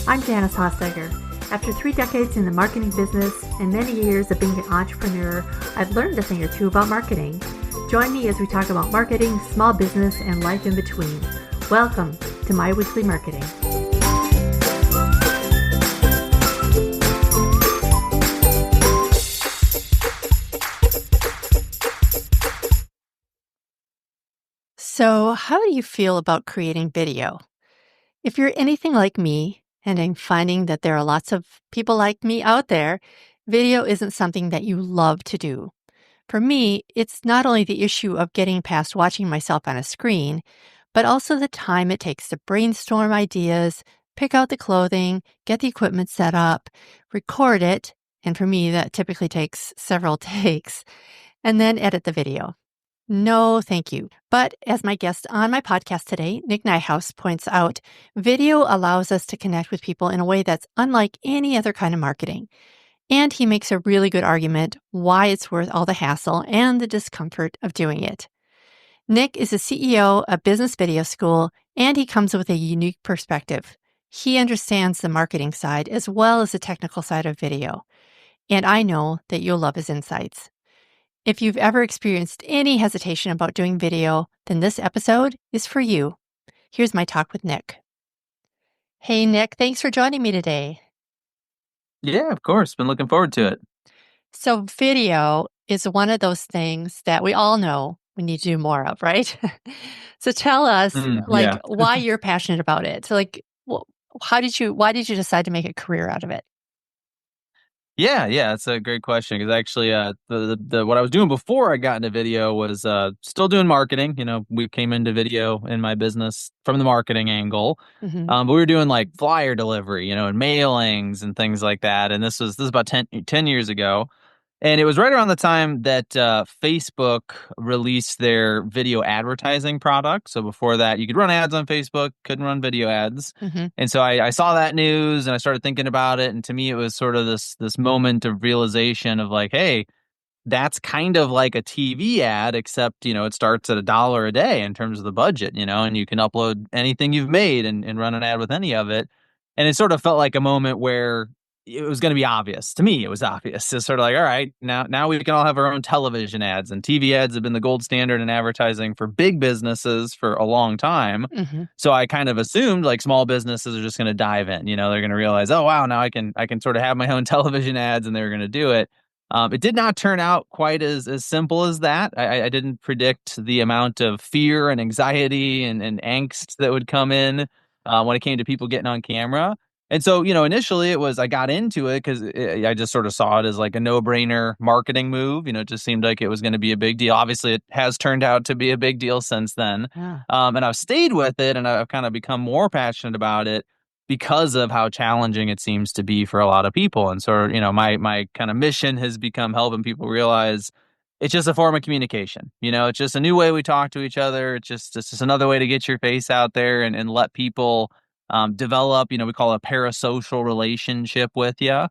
I'm Janice Hossager. After 3 decades in the marketing business and many years of being an entrepreneur, I've learned a thing or two about marketing. Join me as we talk about marketing, small business, and life in between. Welcome to My Weekly Marketing. So, how do you feel about creating video? If you're anything like me, and I'm finding that there are lots of people like me out there, video isn't something that you love to do. For me, it's not only the issue of getting past watching myself on a screen, but also the time it takes to brainstorm ideas, pick out the clothing, get the equipment set up, record it, and for me, that typically takes several takes, and then edit the video. No, thank you. But as my guest on my podcast today, Niehaus, points out, video allows us to connect with people in a way that's unlike any other kind of marketing. And he makes a really good argument why it's worth all the hassle and the discomfort of doing it. Nick is the CEO of Business Video School, and he comes with a unique perspective. He understands the marketing side as well as the technical side of video. And I know that you'll love his insights. If you've ever experienced any hesitation about doing video, then this episode is for you. Here's my talk with Nick. Hey, Nick, thanks for joining me today. Yeah, of course. Been looking forward to it. So video is one of those things that we all know we need to do more of, right? So tell us, Yeah. why you're passionate about it. So, why did you decide to make a career out of it? Yeah, that's a great question because actually, the what I was doing before I got into video was still doing marketing. You know, we came into video in my business from the marketing angle, Mm-hmm. but we were doing like flyer delivery, you know, and mailings and things like that. And this is about 10 years ago. And it was right around the time that Facebook released their video advertising product. So before that, you could run ads on Facebook, couldn't run video ads. Mm-hmm. And so I saw that news and I started thinking about it. And to me, it was sort of this moment of realization of like, hey, that's kind of like a TV ad, except, you know, it starts at $1 a day in terms of the budget, you know, and you can upload anything you've made and run an ad with any of it. And it sort of felt like a moment where it was going to be obvious. To me, it was obvious. It's sort of like, all right, now we can all have our own television ads, and TV ads have been the gold standard in advertising for big businesses for a long time. Mm-hmm. So I kind of assumed like small businesses are just going to dive in. You know, they're going to realize, oh wow, now I can sort of have my own television ads, and they're going to do it. It did not turn out quite as simple as that. I didn't predict the amount of fear and anxiety and angst that would come in when it came to people getting on camera. And so, you know, initially I got into it because I just sort of saw it as like a no-brainer marketing move. You know, it just seemed like it was going to be a big deal. Obviously, it has turned out to be a big deal since then. Yeah. And I've stayed with it and I've kind of become more passionate about it because of how challenging it seems to be for a lot of people. And so, you know, my kind of mission has become helping people realize it's just a form of communication. You know, it's just a new way we talk to each other. It's just another way to get your face out there and let people develop, you know, we call it a parasocial relationship with you.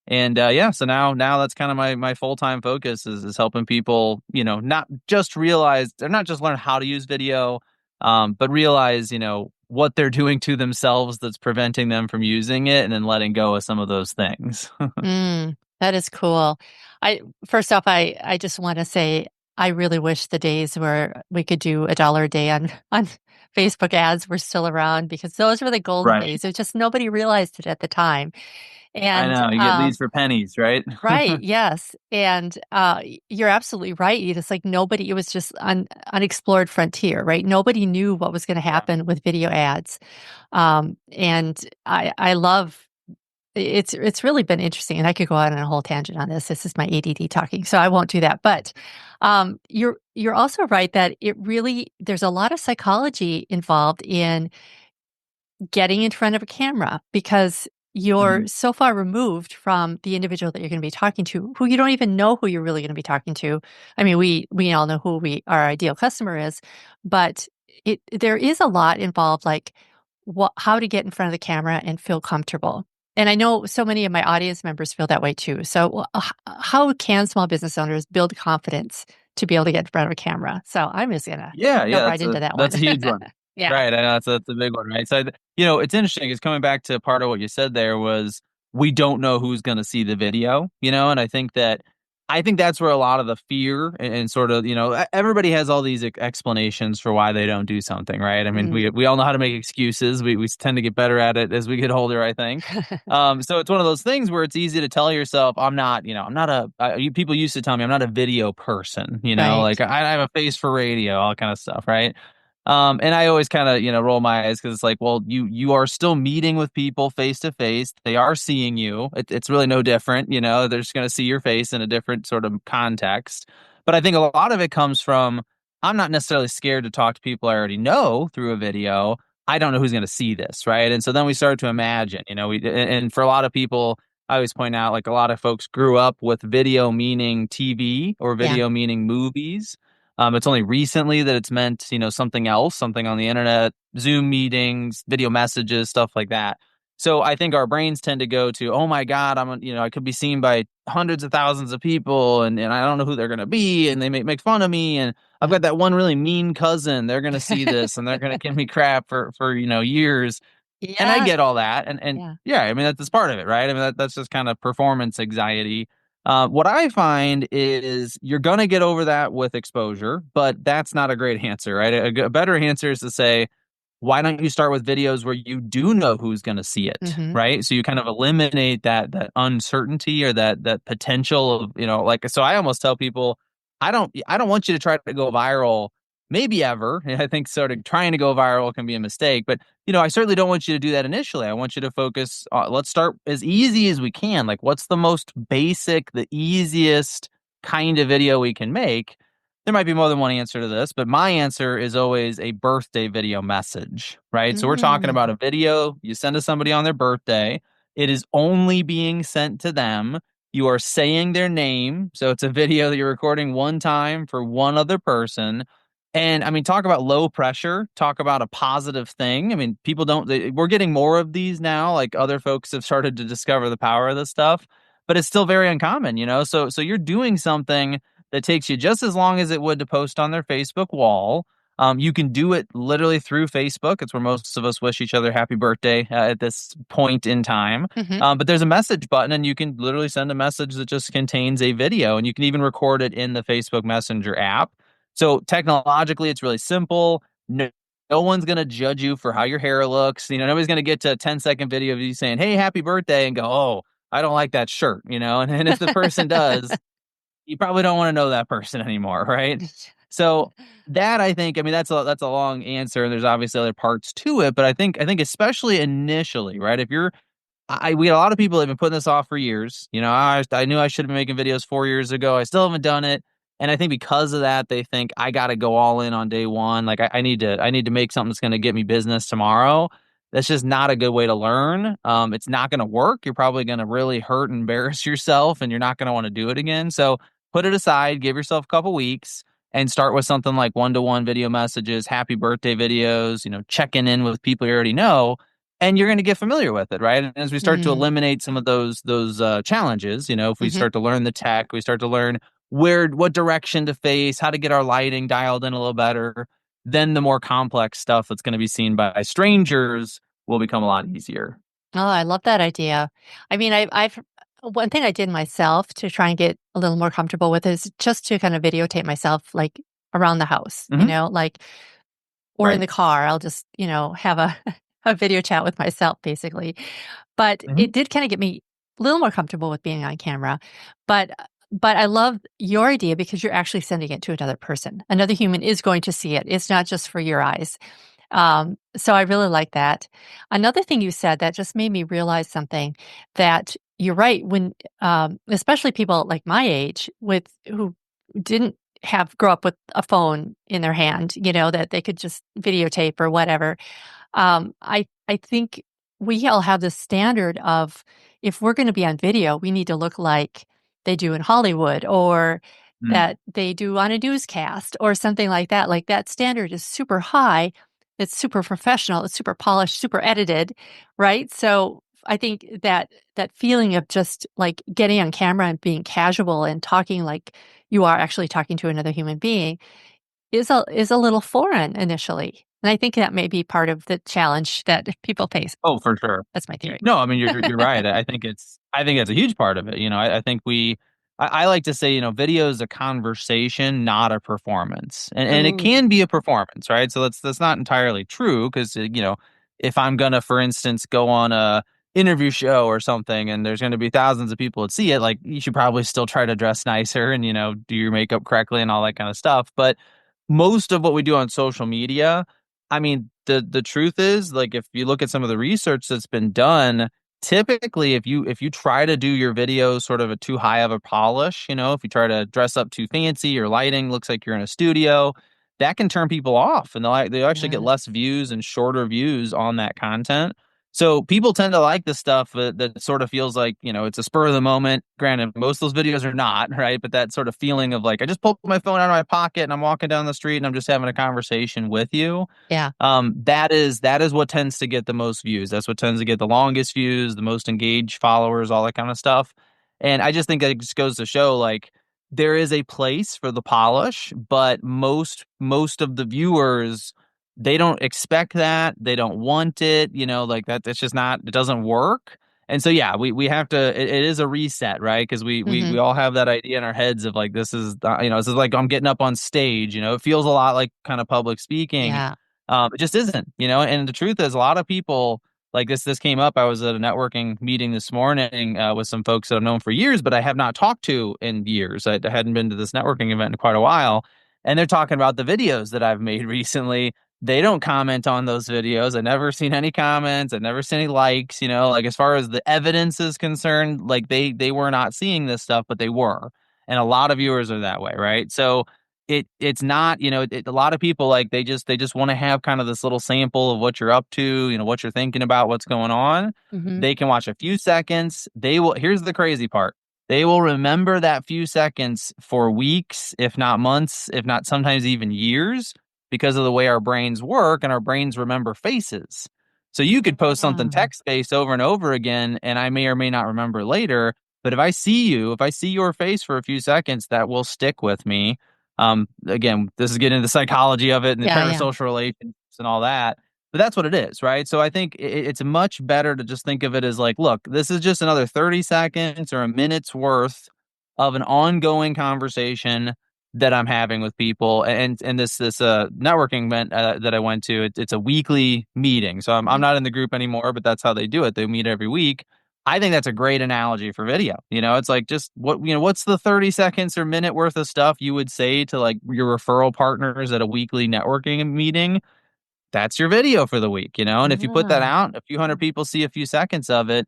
And so now that's kind of my full-time focus is helping people, you know, not just realize or not just learn how to use video, but realize, you know, what they're doing to themselves that's preventing them from using it and then letting go of some of those things. That is cool. First off, I just want to say I really wish the days where we could do $1 a day on Facebook ads were still around, because those were the golden Right. days. It was just nobody realized it at the time. I And know. You get leads for pennies, right? right, yes. And you're absolutely right. It's like it was just unexplored frontier, right? Nobody knew what was going to happen with video ads. And I love it's really been interesting, and I could go out on a whole tangent on this. This is my ADD talking, so I won't do that. But you're also right that there's a lot of psychology involved in getting in front of a camera, because you're Mhm. so far removed from the individual that you're going to be talking to, who you don't even know who you're really going to be talking to. I mean, we all know who our ideal customer is, but there is a lot involved, like how to get in front of the camera and feel comfortable. And I know so many of my audience members feel that way too. So, how can small business owners build confidence to be able to get in front of a camera? So I'm just gonna Yeah, jump right that's into a that one. that's a huge one. Yeah. Right. I know that's a big one, right? So, it's interesting. It's coming back to part of what you said there was we don't know who's going to see the video, and I think that's where a lot of the fear and sort of, everybody has all these explanations for why they don't do something, right? I mean, Mm. we all know how to make excuses. We tend to get better at it as we get older, I think. So it's one of those things where it's easy to tell yourself, I'm not people used to tell me I'm not a video person, Right. like I have a face for radio, all kind of stuff, right? And I always kind of, roll my eyes because it's like, well, you are still meeting with people face to face. They are seeing you. It's really no different, They're just going to see your face in a different sort of context. But I think a lot of it comes from I'm not necessarily scared to talk to people I already know through a video. I don't know who's going to see this, right? And so then we start to imagine, and for a lot of people, I always point out like a lot of folks grew up with video meaning TV or Yeah. video meaning movies. It's only recently that it's meant, something else, something on the internet, Zoom meetings, video messages, stuff like that. So I think our brains tend to go to, oh my God, I could be seen by hundreds of thousands of people and I don't know who they're going to be. And they make fun of me. And I've Yeah. got that one really mean cousin. They're going to see this and they're going to give me crap for, years. And I Yeah. get all that. And Yeah. yeah, I mean, that's part of it, right? I mean, that's just kind of performance anxiety. What I find is you're going to get over that with exposure, but that's not a great answer, right? A better answer is to say, why don't you start with videos where you do know who's going to see it, Hmm. right? So you kind of eliminate that uncertainty or that potential of, like so I almost tell people I don't want you to try to go viral maybe ever. I think sort of trying to go viral can be a mistake, but I certainly don't want you to do that initially. I want you to focus let's start as easy as we can. Like what's the most basic, the easiest kind of video we can make? There might be more than one answer to this, but my answer is always a birthday video message, right? So we're talking Mm. about a video you send to somebody on their birthday. It is only being sent to them. You are saying their name. So it's a video that you're recording one time for one other person. And I mean, talk about low pressure, talk about a positive thing. I mean, we're getting more of these now. Like other folks have started to discover the power of this stuff, but it's still very uncommon, So you're doing something that takes you just as long as it would to post on their Facebook wall. You can do it literally through Facebook. It's where most of us wish each other happy birthday at this point in time. Hmm. But there's a message button, and you can literally send a message that just contains a video, and you can even record it in the Facebook Messenger app. So technologically, it's really simple. No one's going to judge you for how your hair looks. Nobody's going to get to a 10-second video of you saying, hey, happy birthday, and go, oh, I don't like that shirt, and if the person does, you probably don't want to know that person anymore, right? So that I mean, that's a long answer, and there's obviously other parts to it, but I think especially initially, right? If you're we had a lot of people that have been putting this off for years. I knew I should have been making videos 4 years ago. I still haven't done it. And I think because of that, they think I got to go all in on day one. Like I need to make something that's going to get me business tomorrow. That's just not a good way to learn. It's not going to work. You're probably going to really hurt and embarrass yourself, and you're not going to want to do it again. So put it aside, give yourself a couple weeks, and start with something like one-to-one video messages, happy birthday videos. Checking in with people you already know, and you're going to get familiar with it, right? And as we start to Mm. eliminate some of those challenges, if we Hmm. start to learn the tech, we start to learn what direction to face, how to get our lighting dialed in a little better, then the more complex stuff that's going to be seen by strangers will become a lot easier. Oh, I love that idea. I mean, I've one thing I did myself to try and get a little more comfortable with is just to kind of videotape myself, like around the house, Hmm. like, or in Right. the car. I'll just, have a, a video chat with myself, basically. But Hmm. it did kind of get me a little more comfortable with being on camera. But but I love your idea because you're actually sending it to another person. Another human is going to see it. It's not just for your eyes. So I really like that. Another thing you said that just made me realize something that you're right. When, especially people like my age with who didn't grow up with a phone in their hand, that they could just videotape or whatever. I think we all have this standard of if we're going to be on video, we need to look like they do in Hollywood or that they do on a newscast or something like that. Like that standard is super high. It's super professional. It's super polished, super edited, right? So I think that feeling of just like getting on camera and being casual and talking like you are actually talking to another human being is a little foreign initially. And I think that may be part of the challenge that people face. Oh, for sure. That's my theory. No, I mean you're right. I think that's a huge part of it. I think I like to say, video is a conversation, not a performance. And it Ooh, can be a performance, right? So that's not entirely true because if I'm gonna, for instance, go on a interview show or something and there's gonna be thousands of people that see it, like you should probably still try to dress nicer and, do your makeup correctly and all that kind of stuff. But most of what we do on social media, I mean, the truth is, like, if you look at some of the research that's been done, typically if you try to do your video sort of a too high of a polish, if you try to dress up too fancy, your lighting looks like you're in a studio, that can turn people off and they'll actually get yeah, less views and shorter views on that content. So people tend to like the stuff that sort of feels like, it's a spur of the moment. Granted, most of those videos are not, right? But that sort of feeling of like, I just pulled my phone out of my pocket and I'm walking down the street and I'm just having a conversation with you. yeah. That is what tends to get the most views. That's what tends to get the longest views, the most engaged followers, all that kind of stuff. And I just think that it just goes to show, like, there is a place for the polish, but most of the viewers, they don't expect that. They don't want it, like that. It's just not, it doesn't work. And so, yeah, we have to, it is a reset, right? Because we Hmm. all have that idea in our heads of like, this is like I'm getting up on stage, it feels a lot like kind of public speaking. Yeah. It just isn't, and the truth is a lot of people like this came up. I was at a networking meeting this morning with some folks that I've known for years, but I have not talked to in years. I hadn't been to this networking event in quite a while. And they're talking about the videos that I've made recently. They don't comment on those videos. I've never seen any comments. I've never seen any likes, like as far as the evidence is concerned, like they were not seeing this stuff, but they were. And a lot of viewers are that way, right? So it's not, a lot of people, like they just want to have kind of this little sample of what you're up to, what you're thinking about, what's going on. Hmm. They can watch a few seconds. Here's the crazy part. They will remember that few seconds for weeks, if not months, if not sometimes even years, because of the way our brains work and our brains remember faces. So you could post something Ah, text-based over and over again, and I may or may not remember later. But if I see your face for a few seconds, that will stick with me. Again, this is getting into the psychology of it and the yeah, yeah. parasocial relationships and all that. But that's what it is, right? So I think it's much better to just think of it as like, look, this is just another 30 seconds or a minute's worth of an ongoing conversation that I'm having with people. And this networking event that I went to, it's a weekly meeting. So I'm Mhm. not in the group anymore, but that's how they do it. They meet every week. I think that's a great analogy for video. It's like just what's the 30 seconds or minute worth of stuff you would say to like your referral partners at a weekly networking meeting? That's your video for the week. And if you put that Ah, out, a few hundred people see a few seconds of it,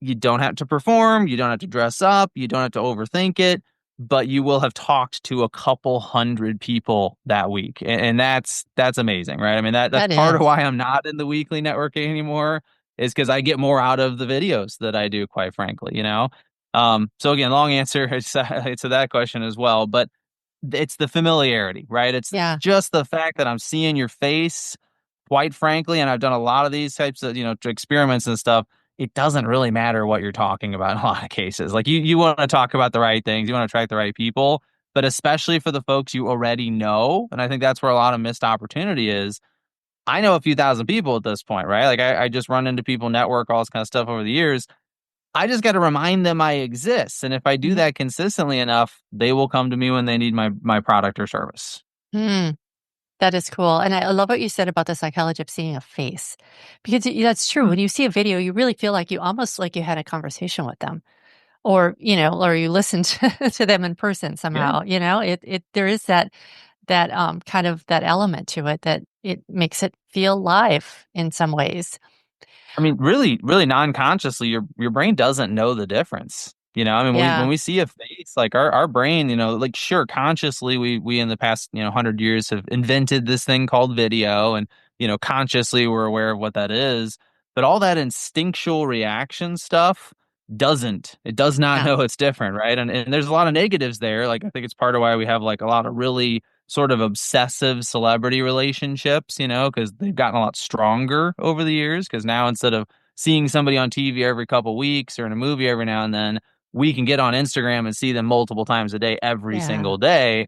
you don't have to perform, you don't have to dress up, you don't have to overthink it, but you will have talked to a couple hundred people that week. And that's amazing, right? I mean, that's that part of is. why I'm not in the weekly networking anymore, is because I get more out of the videos that I do, quite frankly. So again, long answer to that question as well, but it's the familiarity, right? It's Yeah. just the fact that I'm seeing your face, quite frankly, and I've done a lot of these types of, experiments and stuff. It doesn't really matter what you're talking about in a lot of cases. Like you want to talk about the right things, you want to attract the right people, but especially for the folks you already know. And I think that's where a lot of missed opportunity is. I know a few thousand people at this point, right? Like I just run into people, network, all this kind of stuff over the years. I just got to remind them I exist. And if I do Mhm. that consistently enough, they will come to me when they need my product or service. Hmm. That is cool. And I love what you said about the psychology of seeing a face because that's true. Hmm. When you see a video, you really feel like you almost like you had a conversation with them or, or you listened to them in person Yeah. somehow, there is that kind of that element to it that it makes it feel live in some ways. I mean, really, really non-consciously, your brain doesn't know the difference. I mean, when Yeah. we see a face, like our brain, like sure, consciously, we in the past 100 years have invented this thing called video, and consciously we're aware of what that is. But all that instinctual reaction stuff doesn't. It does not Yeah. know it's different, right? And there's a lot of negatives there. Like I think it's part of why we have like a lot of really sort of obsessive celebrity relationships, because they've gotten a lot stronger over the years. Because now instead of seeing somebody on TV every couple weeks or in a movie every now and then, we can get on Instagram and see them multiple times a day, every Yeah. single day.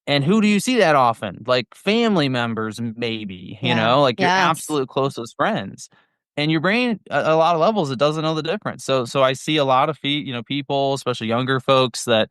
And who do you see that often? Like family members, maybe, Yeah. like your Yes. absolute closest friends. And your brain, a lot of levels, it doesn't know the difference. So I see a lot of people, especially younger folks, that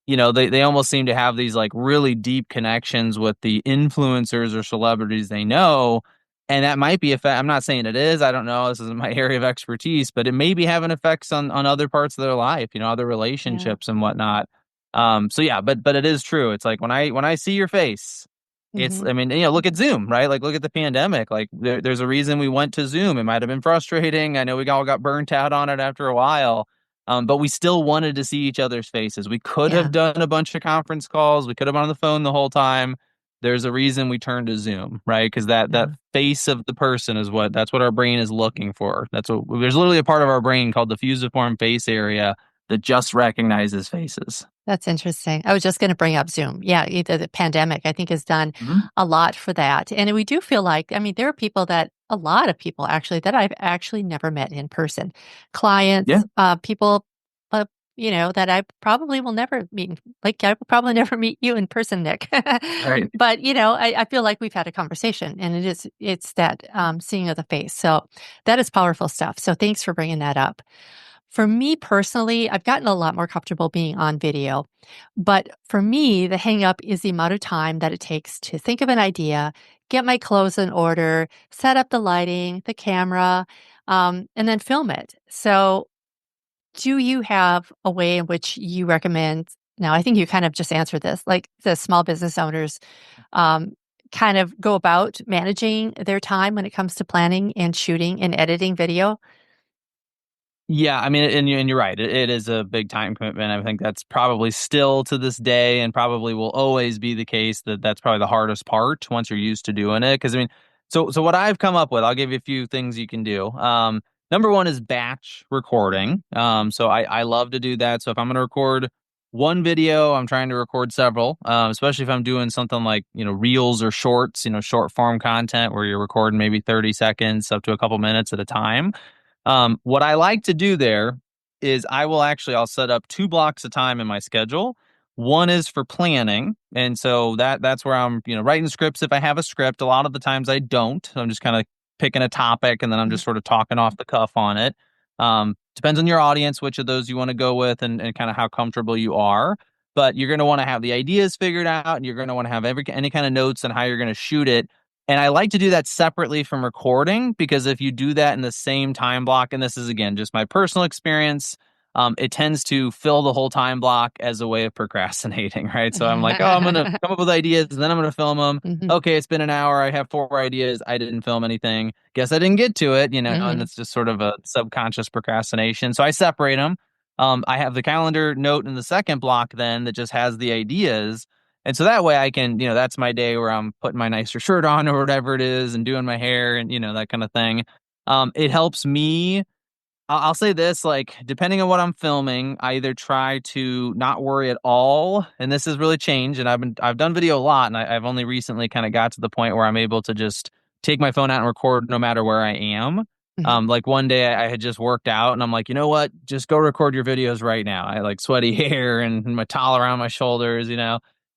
they almost seem to have these like really deep connections with the influencers or celebrities they know. And that might be I'm not saying it is. I don't know. This isn't my area of expertise, but it may be having effects on other parts of their life, other Yeah. relationships and whatnot. So yeah, but it is true. It's like when I see your face, Hmm. I mean, look at Zoom, right? Like look at the pandemic. Like there's a reason we went to Zoom. It might have been frustrating. I know we all got burnt out on it after a while. But we still wanted to see each other's faces. We could have Yeah. done a bunch of conference calls. We could have been on the phone the whole time. There's a reason we turned to Zoom, right? Because that Yeah. face of the person that's what our brain is looking for. There's literally a part of our brain called the fusiform face area that just recognizes faces. That's interesting. I was just going to bring up Zoom. Yeah, the pandemic, I think, has done Mhm. a lot for that. And we do feel like, I mean, there are people a lot of people actually, that I've actually never met in person. Yeah, Clients, people, uh, that I probably will never meet. Like, I will probably never meet you in person, Nick. right. But, I feel like we've had a conversation, and it's that seeing of the face. So that is powerful stuff. So thanks for bringing that up. For me personally, I've gotten a lot more comfortable being on video. But for me, the hang up is the amount of time that it takes to think of an idea, get my clothes in order, set up the lighting, the camera, and then film it. So, do you have a way in which you recommend? Now, I think you kind of just answered this, like the small business owners um, kind of go about managing their time when it comes to planning and shooting and editing video. Yeah, I mean, and you're right. It is a big time commitment. I think that's probably still to this day, and probably will always be the case, that's probably the hardest part once you're used to doing it. Because I mean, so what I've come up with, I'll give you a few things you can do. Number one is batch recording. So I love to do that. So if I'm going to record one video, I'm trying to record several. Especially if I'm doing something like reels or shorts, short form content where you're recording maybe 30 seconds up to a couple minutes at a time. What I like to do there is I'll set up 2 blocks of time in my schedule. One is for planning, and so that's where I'm, writing scripts if I have a script. A lot of the times I don't. So I'm just kind of picking a topic and then I'm Mhm. just sort of talking off the cuff on it. Depends on your audience, which of those you want to go with and kind of how comfortable you are. But you're going to want to have the ideas figured out, and you're going to want to have any kind of notes on how you're going to shoot it. And I like to do that separately from recording, because if you do that in the same time block, and this is again just my personal experience, it tends to fill the whole time block as a way of procrastinating, right? So I'm like, oh, I'm gonna come up with ideas, and then I'm gonna film them. Mhm. Okay, it's been an hour. I have 4 ideas. I didn't film anything. Guess I didn't get to it, and Mhm. it's just sort of a subconscious procrastination. So I separate them. I have the calendar note in the second block then that just has the ideas, and so that way I can, that's my day where I'm putting my nicer shirt on or whatever it is and doing my hair and, that kind of thing. It helps me. I'll say this, like, depending on what I'm filming, I either try to not worry at all. And this has really changed. And I've done video a lot, and I've only recently kind of got to the point where I'm able to just take my phone out and record no matter where I am. Mhm. Like one day I had just worked out and I'm like, you know what? Just go record your videos right now. I like sweaty hair and my towel around my shoulders.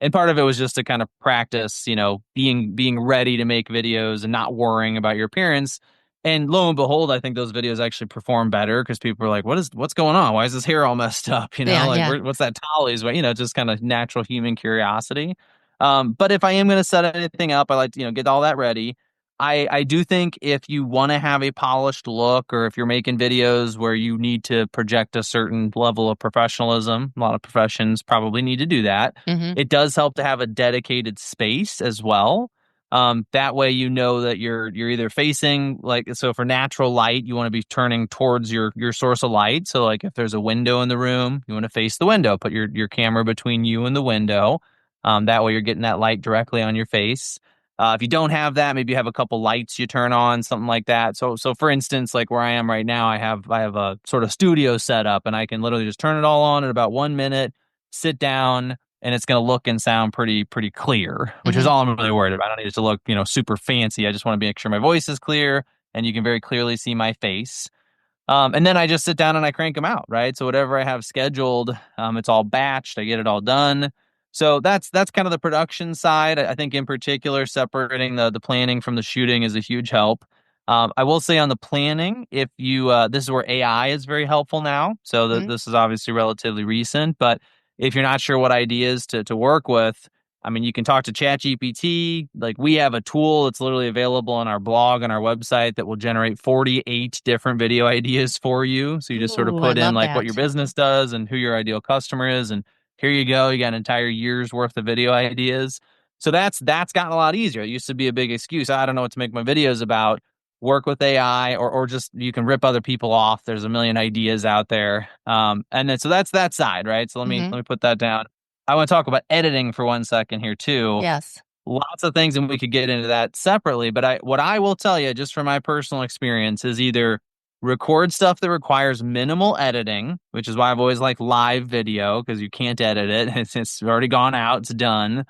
And part of it was just to kind of practice, being ready to make videos and not worrying about your appearance. And lo and behold, I think those videos actually perform better because people are like, what's going on? Why is his hair all messed up? Yeah, Like yeah. what's that towel he's wearing? Just kind of natural human curiosity. But if I am going to set anything up, I like to, get all that ready. I do think if you want to have a polished look, or if you're making videos where you need to project a certain level of professionalism, a lot of professions probably need to do that. Mhm. It does help to have a dedicated space as well. That way, that you're either facing, like, so for natural light, you want to be turning towards your source of light. So like if there's a window in the room, you want to face the window, put your camera between you and the window. That way you're getting that light directly on your face. If you don't have that, maybe you have a couple lights you turn on, something like that. So for instance, like where I am right now, I have a sort of studio set up, and I can literally just turn it all on in about 1 minute, sit down, and it's going to look and sound pretty clear, which is Mhm. all I'm really worried about. I don't need it to look, super fancy. I just want to make sure my voice is clear and you can very clearly see my face. And then I just sit down and I crank them out, right? So whatever I have scheduled, it's all batched. I get it all done. So that's kind of the production side. I think in particular, separating the planning from the shooting is a huge help. I will say on the planning, if you this is where AI is very helpful now. So Mhm. this is obviously relatively recent, but if you're not sure what ideas to work with, I mean, you can talk to ChatGPT. Like we have a tool that's literally available on our blog on our website that will generate 48 different video ideas for you. So you just sort of Ooh, I put in love like what your that. business does and who your ideal customer is, and here you go. You got an entire year's worth of video ideas. So that's gotten a lot easier. It used to be a big excuse. I don't know what to make my videos about. Work with AI, or just you can rip other people off. There's a million ideas out there. And then so that's that side, right? So Mhm. let me put that down. I want to talk about editing for 1 second here too. Yes. Lots of things, and we could get into that separately. But what I will tell you, just from my personal experience, is either record stuff that requires minimal editing, which is why I've always liked live video because you can't edit it; it's already gone out, it's done.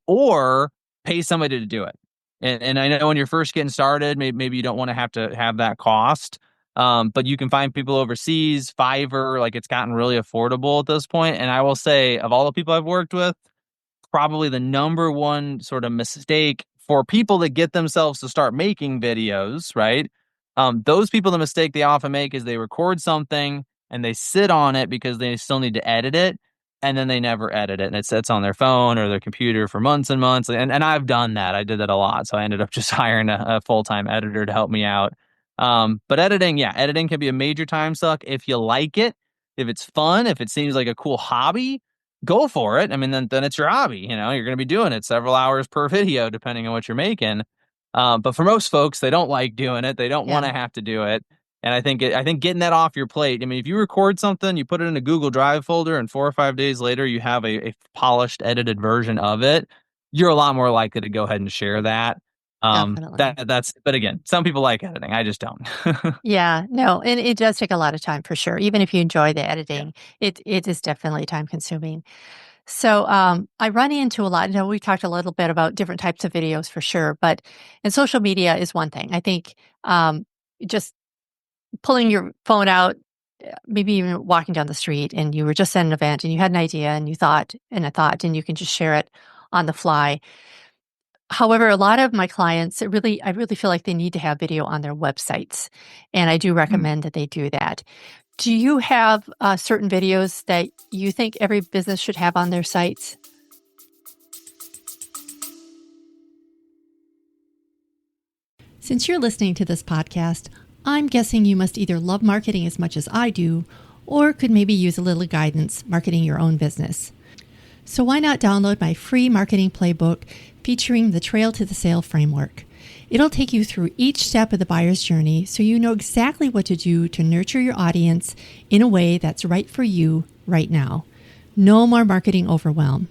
Or pay somebody to do it. And I know when you're first getting started, maybe you don't want to have that cost. But you can find people overseas, Fiverr, like it's gotten really affordable at this point. And I will say, of all the people I've worked with, probably the number one sort of mistake for people that get themselves to start making videos, right? Those people, the mistake they often make is they record something and they sit on it because they still need to edit it. And then they never edit it. And it sits on their phone or their computer for months and months. And I've done that. I did that a lot. So I ended up just hiring a full-time editor to help me out. But editing, yeah, editing can be a major time suck if you like it, if it's fun, if it seems like a cool hobby, go for it. I mean, then it's your hobby. You know, you're going to be doing it several hours per video, depending on what you're making. But for most folks, they don't like doing it. They don't want Yeah. to have to do it. And I think getting that off your plate. I mean, if you record something, you put it in a Google Drive folder, and 4 or 5 days later, you have a polished, edited version of it. You're a lot more likely to go ahead and share that. Definitely. But again, some people like editing. I just don't. Yeah, no, and it does take a lot of time for sure. Even if you enjoy the Yeah. editing, it is definitely time consuming. So I run into a lot. You know, we talked a little bit about different types of videos for sure, but and social media is one thing. I think just pulling your phone out, maybe even walking down the street, and you were just at an event and you had an idea and you thought and a thought, and you can just share it on the fly. However, a lot of my clients, I really feel like they need to have video on their websites, and I do Hmm. recommend that they do that. Do you have certain videos that you think every business should have on their sites? Since you're listening to this podcast, I'm guessing you must either love marketing as much as I do, or could maybe use a little guidance marketing your own business. So why not download my free marketing playbook featuring the Trail to the Sale framework? It'll take you through each step of the buyer's journey so you know exactly what to do to nurture your audience in a way that's right for you right now. No more marketing overwhelm.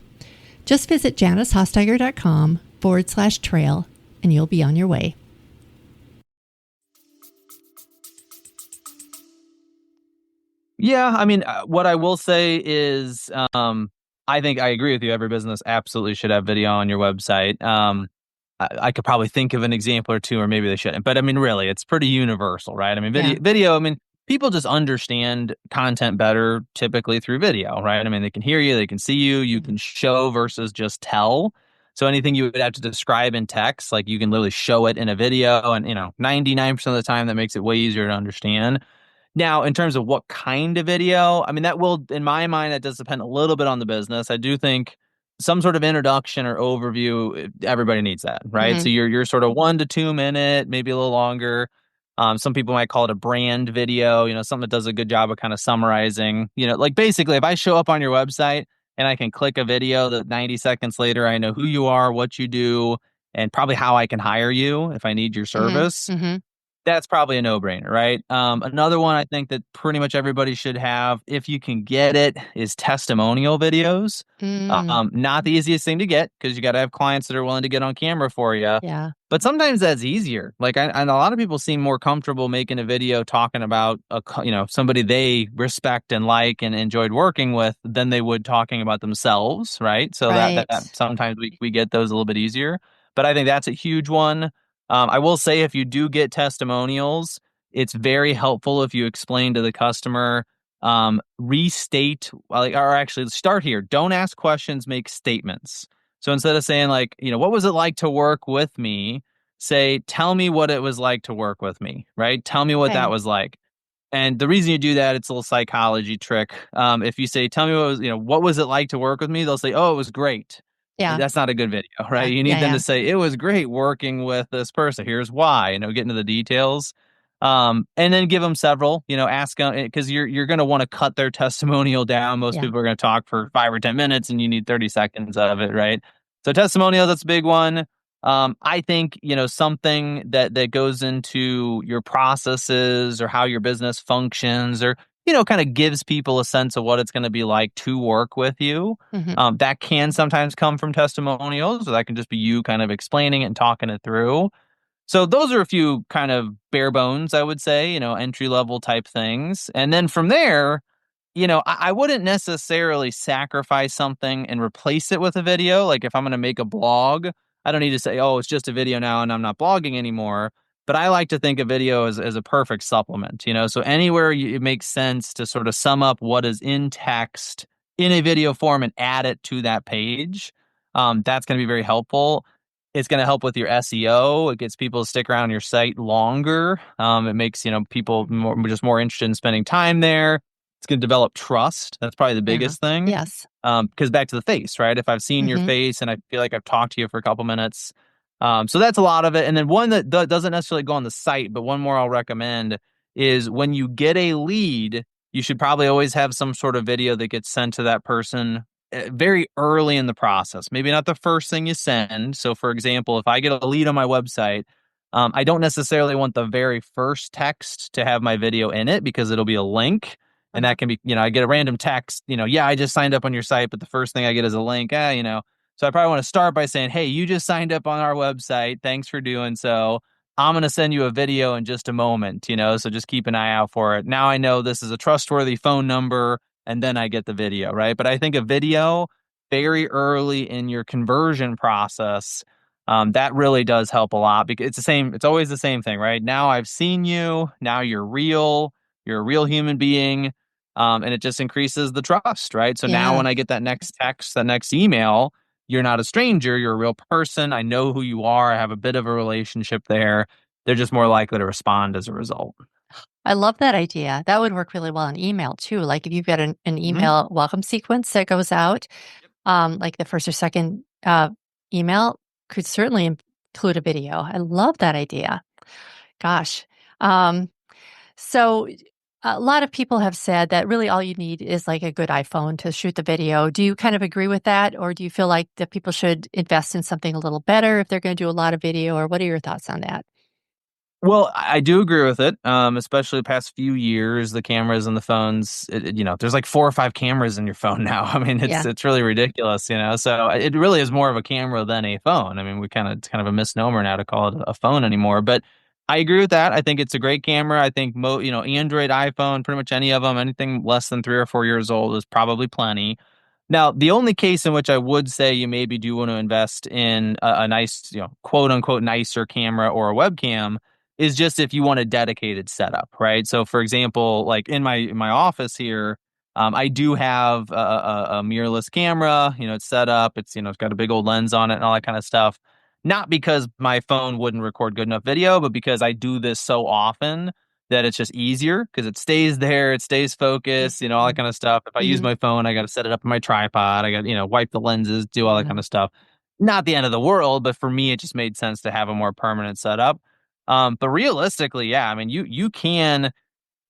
Just visit janicehosteiger.com/trail and you'll be on your way. Yeah, I mean, what I will say is, I think I agree with you. Every business absolutely should have video on your website. I could probably think of an example or two, or maybe they shouldn't. But I mean, really, it's pretty universal, right? I mean, Yeah. video. I mean, people just understand content better typically through video, right? I mean, they can hear you, they can see you, you Mhm. can show versus just tell. So anything you would have to describe in text, like you can literally show it in a video, and 99% of the time that makes it way easier to understand. Now, in terms of what kind of video, I mean, that will, in my mind, that does depend a little bit on the business. I do think some sort of introduction or overview, everybody needs that, right? So Mhm. you're sort of 1 to 2 minute, maybe a little longer. Some people might call it a brand video, something that does a good job of kind of summarizing, like basically if I show up on your website and I can click a video that 90 seconds later, I know who you are, what you do, and probably how I can hire you if I need your Mhm. service. Mhm. That's probably a no-brainer, right? Another one I think that pretty much everybody should have, if you can get it, is testimonial videos. Mm. Not the easiest thing to get because you got to have clients that are willing to get on camera for you. Yeah. But sometimes that's easier. Like, and a lot of people seem more comfortable making a video talking about somebody they respect and like and enjoyed working with than they would talking about themselves, right? So that Right. sometimes we get those a little bit easier. But I think that's a huge one. I will say if you do get testimonials, it's very helpful if you explain to the customer restate, like, or actually start here. Don't ask questions, make statements. So instead of saying like, what was it like to work with me? Say, tell me what it was like to work with me, right? Tell me what that Okay. was like. And the reason you do that, it's a little psychology trick. If you say, tell me what was it like to work with me? They'll say, oh, it was great. Yeah. That's not a good video, right? Yeah. You Yeah. need them Yeah. to say, it was great working with this person. Here's why, get into the details. And then give them several, ask them because you're going to want to cut their testimonial down. Most Yeah. people are going to talk for 5 or 10 minutes and you need 30 seconds of it, right? So testimonial, that's a big one. I think, something that goes into your processes or how your business functions or, kind of gives people a sense of what it's going to be like to work with you. Hmm. That can sometimes come from testimonials, or that can just be you kind of explaining it and talking it through. So those are a few kind of bare bones, I would say, entry level type things. And then from there, I wouldn't necessarily sacrifice something and replace it with a video. Like if I'm going to make a blog, I don't need to say, oh, it's just a video now and I'm not blogging anymore. But I like to think of video as a perfect supplement, So anywhere it makes sense to sort of sum up what is in text in a video form and add it to that page, that's going to be very helpful. It's going to help with your SEO. It gets people to stick around your site longer. It makes, people more interested in spending time there. It's going to develop trust. That's probably the Yeah. biggest thing. Yes. Because back to the face, right? If I've seen your Hmm. face and I feel like I've talked to you for a couple minutes. So that's a lot of it. And then one that doesn't necessarily go on the site, but one more I'll recommend is when you get a lead, you should probably always have some sort of video that gets sent to that person very early in the process. Maybe not the first thing you send. So, for example, if I get a lead on my website, I don't necessarily want the very first text to have my video in it because it'll be a link. And Uh-huh. that can be, I get a random text, yeah, I just signed up on your site, but the first thing I get is a link, So I probably want to start by saying, hey, you just signed up on our website. Thanks for doing so. I'm going to send you a video in just a moment, so just keep an eye out for it. Now I know this is a trustworthy phone number, and then I get the video, right? But I think a video very early in your conversion process, that really does help a lot because it's always the same thing, right? Now I've seen you, now you're a real human being. And it just increases the trust, right? So now Yeah. when I get that next text, that next email, you're not a stranger, you're a real person. I know who you are. I have a bit of a relationship there. They're just more likely to respond as a result. I love that idea. That would work really well in email too. Like if you've got an Hmm. email welcome sequence that goes out, like the first or second email could certainly include a video. I love that idea. Gosh. Um, so a lot of people have said that really all you need is like a good iPhone to shoot the video. Do you kind of agree with that? Or do you feel like that people should invest in something a little better if they're going to do a lot of video? Or what are your thoughts on that? Well, I do agree with it. Especially the past few years, the cameras and the phones. There's like 4 or 5 cameras in your phone now. I mean, it's Yeah. it's really ridiculous. So it really is more of a camera than a phone. I mean, it's kind of a misnomer now to call it a phone anymore. But I agree with that. I think it's a great camera. I think Android, iPhone, pretty much any of them, anything less than 3 or 4 years old is probably plenty. Now, the only case in which I would say you maybe do want to invest in a nice, quote unquote, nicer camera or a webcam is just if you want a dedicated setup, right? So, for example, like in my office here, I do have a mirrorless camera. It's set up. It's got a big old lens on it and all that kind of stuff. Not because my phone wouldn't record good enough video, but because I do this so often that it's just easier because it stays there, it stays focused, all that Mm-hmm. kind of stuff. If I use my phone, I got to set it up on my tripod. I got, wipe the lenses, do all that kind Uh-huh. of stuff. Not the end of the world, but for me, it just made sense to have a more permanent setup. But realistically, yeah, I mean, you can,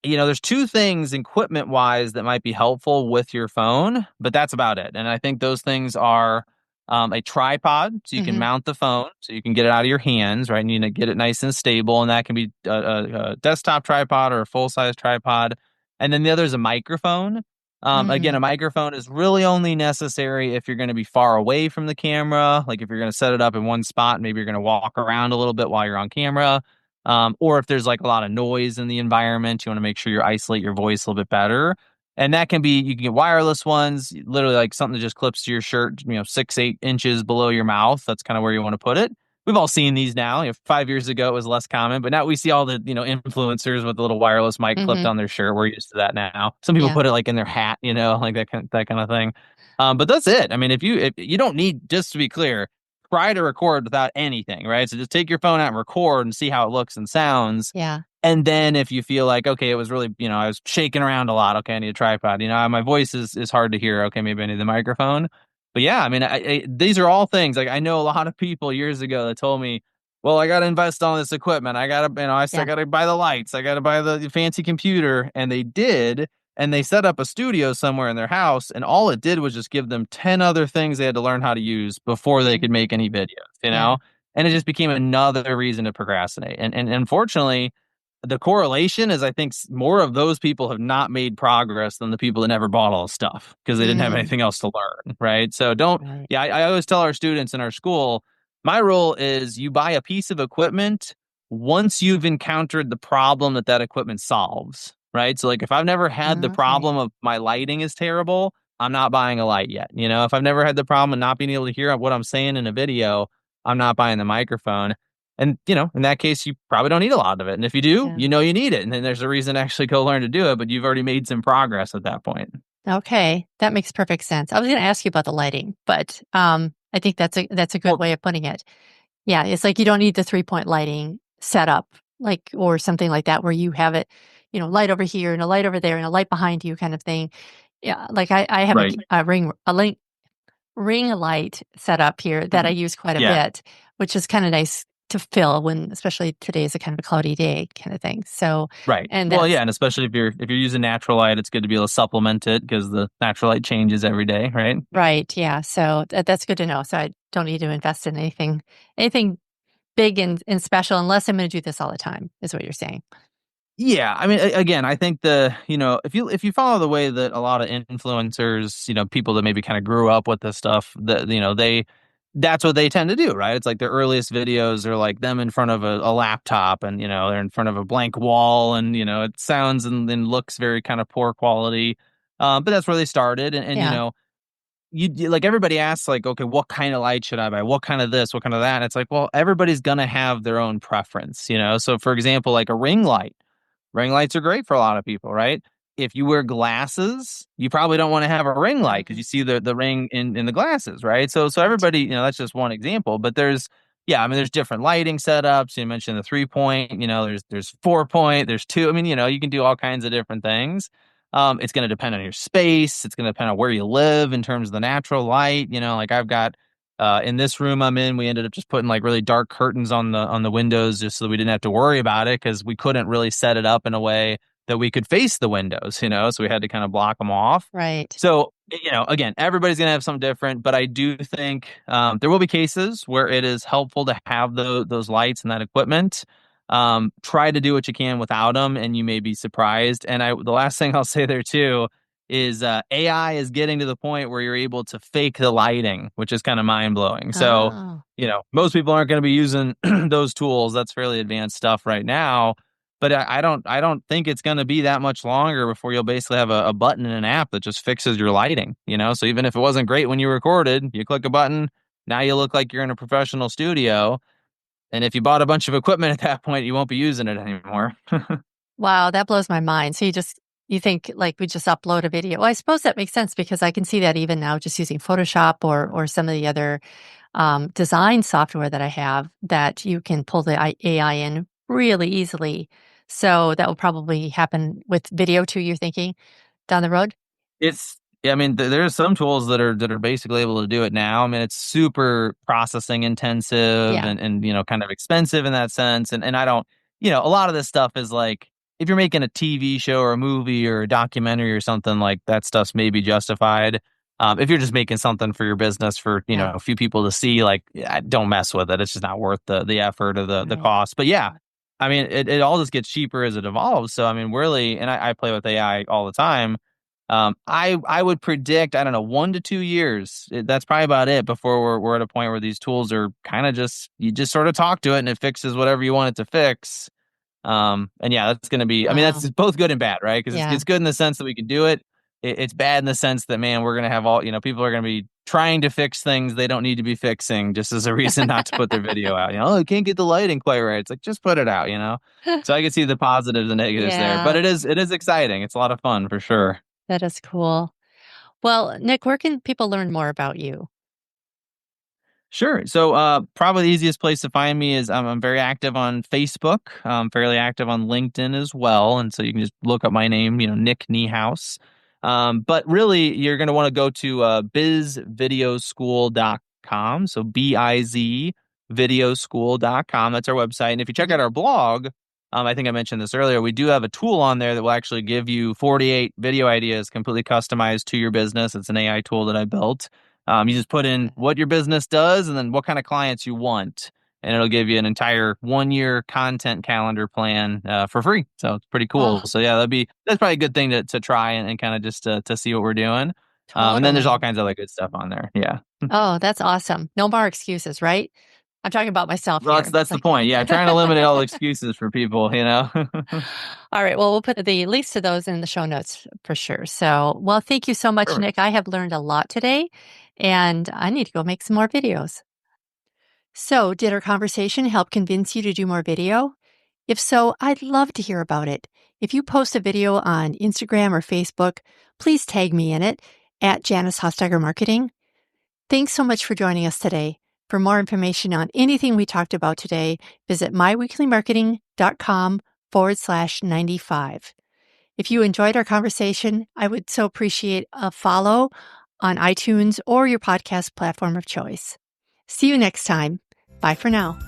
there's two things equipment wise that might be helpful with your phone, but that's about it. And I think those things are a tripod, so you can Hmm. mount the phone, so you can get it out of your hands, right? And you need to get it nice and stable, and that can be a desktop tripod or a full size tripod. And then the other is a microphone. Again, a Mm. microphone is really only necessary if you're going to be far away from the camera. Like if you're going to set it up in one spot, maybe you're going to walk around a little bit while you're on camera. Or if there's like a lot of noise in the environment, you want to make sure you isolate your voice a little bit better. And that can be, you can get wireless ones, literally like something that just clips to your shirt, 6, 8 inches below your mouth. That's kind of where you want to put it, we've all seen these now. 5 years ago, it was less common, but now we see all the, influencers with the little wireless mic clipped Hmm. on their shirt. We're used to that now. Some people Yeah. put it like in their hat, like that kind of thing. But that's it. I mean, if you don't need, just to be clear, try to record without anything, right? So just take your phone out and record and see how it looks and sounds. Yeah. And then if you feel like, okay, it was really, I was shaking around a lot. Okay, I need a tripod. My voice is hard to hear. Okay, maybe I need the microphone. But yeah, I mean, these are all things like I know a lot of people years ago that told me, well, I got to invest on this equipment. I got to, I Yeah. got to buy the lights. I got to buy the fancy computer. And they did. And they set up a studio somewhere in their house. And all it did was just give them 10 other things they had to learn how to use before they could Mhm. make any videos. Yeah. And it just became another reason to procrastinate. And unfortunately, the correlation is I think more of those people have not made progress than the people that never bought all the stuff because they didn't have Mm, anything else to learn. Right. So don't, right. yeah, I always tell our students in our school, my rule is you buy a piece of equipment once you've encountered the problem that equipment solves. Right. So, like, if I've never had the Okay. problem of my lighting is terrible, I'm not buying a light yet. If I've never had the problem of not being able to hear what I'm saying in a video, I'm not buying the microphone. And, in that case, you probably don't need a lot of it. And if you do, Yeah. you need it. And then there's a reason to actually go learn to do it, but you've already made some progress at that point. Okay. That makes perfect sense. I was going to ask you about the lighting, but I think that's a good Well, way of putting it. Yeah, it's like you don't need the 3-point lighting setup, like or something like that, where you have it, light over here and a light over there and a light behind you, kind of thing. Yeah, like I have right. ring light set up here that I Mhm. use quite a Yeah, bit, which is kind of nice to fill when, especially today is a kind of a cloudy day, kind of thing. So, right. and Well, that's yeah, and especially if you're using natural light, it's good to be able to supplement it because the natural light changes every day, right? right. Yeah, so that's good to know. So I don't need to invest in anything big and special unless I'm going to do this all the time. Is what you're saying? Yeah, I mean, again, I think if you follow the way that a lot of influencers, people that maybe kind of grew up with this stuff, that that's what they tend to do, right? It's like their earliest videos are like them in front of a laptop, and they're in front of a blank wall, and it sounds and looks very kind of poor quality, but that's where they started, and Yeah. like everybody asks like, okay, what kind of light should I buy? What kind of this? What kind of that? And it's like, well, everybody's gonna have their own preference. So for example, like a ring light. Ring lights are great for a lot of people, right? If you wear glasses, you probably don't want to have a ring light because Mhm. you see the ring in the glasses, right? So everybody, that's just one example. But yeah, I mean, there's different lighting setups. You mentioned the 3 point, there's 4 point, there's two. I mean, you can do all kinds of different things. It's going to depend on your space. It's going to depend on where you live in terms of the natural light. Like I've got in this room I'm in, we ended up just putting like really dark curtains on the windows just so that we didn't have to worry about it because we couldn't really set it up in a way that we could face the windows. So we had to kind of block them off. Right. So, again, everybody's going to have something different, but I do think there will be cases where it is helpful to have those lights and that equipment. Try to do what you can without them, and you may be surprised. And the last thing I'll say there too is AI is getting to the point where you're able to fake the lighting, which is kind of mind blowing. So, Oh, most people aren't going to be using those tools. That's fairly advanced stuff right now. But I don't think it's going to be that much longer before you'll basically have a button in an app that just fixes your lighting. So even if it wasn't great when you recorded, you click a button, now you look like you're in a professional studio. And if you bought a bunch of equipment at that point, you won't be using it anymore. wow, that blows my mind. So you think like we just upload a video. Well, I suppose that makes sense because I can see that even now just using Photoshop or some of the other design software that I have that you can pull the AI in really easily. So that will probably happen with video too, you're thinking down the road? Yeah, I mean, there's some tools that are basically able to do it now. I mean, it's super processing intensive Yeah. and kind of expensive in that sense. And I don't, a lot of this stuff is like if you're making a TV show or a movie or a documentary or something like that stuff's maybe justified. If you're just making something for your business for Yeah. a few people to see, like, yeah, don't mess with it. It's just not worth the effort or the Right. cost. But yeah, I mean, it all just gets cheaper as it evolves. So I mean, really, and I play with AI all the time. I would predict, I don't know, 1 to 2 years. That's probably about it before we're at a point where these tools are kind of just you just sort of talk to it and it fixes whatever you want it to fix. And yeah, that's going to be. I mean, Wow. that's both good and bad, right? Because it's Yeah. it's good in the sense that we can do it, it's bad in the sense that, man, we're gonna have all, people are gonna be trying to fix things they don't need to be fixing just as a reason not to put their video out. Oh, I can't get the lighting quite right. It's like, just put it out. So I can see the positives and negatives there, but Yeah, it is exciting. It's a lot of fun for sure. that is cool. Well, Nick, where can people learn more about you? Sure. So, probably the easiest place to find me is I'm very active on Facebook. I'm fairly active on LinkedIn as well, and so you can just look up my name, Nick Niehaus. But really, you're going to want to go to bizvideoschool.com. So bizvideoschool.com. That's our website. And if you check Mhm. out our blog, I think I mentioned this earlier. We do have a tool on there that will actually give you 48 video ideas completely customized to your business. It's an AI tool that I built. You just put in what your business does and then what kind of clients you want, and it'll give you an entire 1 year content calendar plan for free. So it's pretty cool. Oh, So yeah, that's probably a good thing to try and kind of just to see what we're doing. And then there's all totally. kinds of other good stuff on there. Yeah. Oh, that's awesome. No more excuses, right? I'm talking about myself Well, that's here. that's It's the like, point. Yeah, trying to eliminate all the excuses for people. all right. Well, we'll put the links to those in the show notes for sure. So, well, thank you so much, Nick. Perfect. I have learned a lot today, and I need to go make some more videos. So, did our conversation help convince you to do more video? If so, I'd love to hear about it. If you post a video on Instagram or Facebook, please tag me in it at Janice Hosteiger Marketing. Thanks so much for joining us today. For more information on anything we talked about today, visit myweeklymarketing.com/95. If you enjoyed our conversation, I would so appreciate a follow on iTunes or your podcast platform of choice. See you next time. Bye for now.